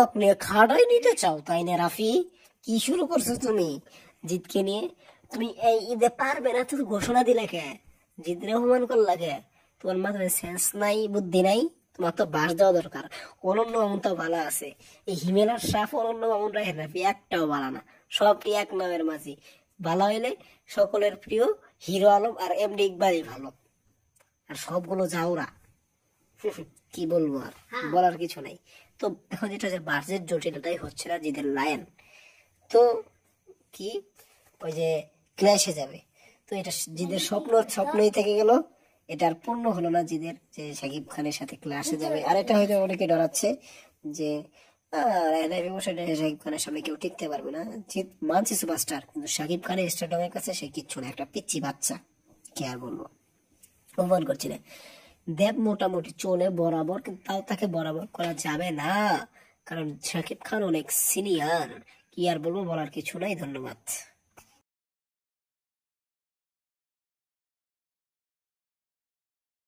চমক নিয়ে খাড়াই নিতে চাও তাই না রাফি? কি শুরু করছো তুমি জিতকে নিয়ে? তুমি এই ঈদে পারবে না তো ঘোষণা দিলে কে? জিতরে অপমান করলা কে? তোমার মাথায় সেন্স নাই, বুদ্ধি নাই? তোমার তো বাস দেওয়া দরকার। অনন্য মামুন তো ভালো আছে, এই হিমেলার সাফ অনন্য মামুন রাখে রাফি একটাও ভালো না। সবটি এক নামের মাঝি। ভালো হইলে সকলের প্রিয় হিরো আলম আর এমডি ইকবালই ভালো, আর সবগুলো যাওরা। কি বলবো আর, বলার কিছু নাই। তো এখন যেটা যে বাজেট জটিলতাই হচ্ছে না জিদের লায়ন, তো কি ওই যে ক্ল্যাশে যাবে। তো এটা জিদের স্বপ্নই থেকে গেল, এটা আর পূর্ণ হলো না জিদের, যে শাকিব খানের সাথে ক্ল্যাশে যাবে। আর এটা হয়তো অনেকে ডরাচ্ছে যে শাকিব খানের সামনে কেউ টিকতে পারবে না। জিৎ মানছি সুপারস্টার, কিন্তু শাকিব খানের স্টারডমের কাছে সে কিচ্ছু না, একটা পিচ্ছি বাচ্চা। কি আর বলবো, অপমান করছি না। দেব মোটামুটি চলে বরাবর, কিন্তু তাও তাকে বরাবর করা যাবে না, কারণ শাকিব খান অনেক সিনিয়র। কি আর বলবো, বলার কিছু নাই। ধন্যবাদ।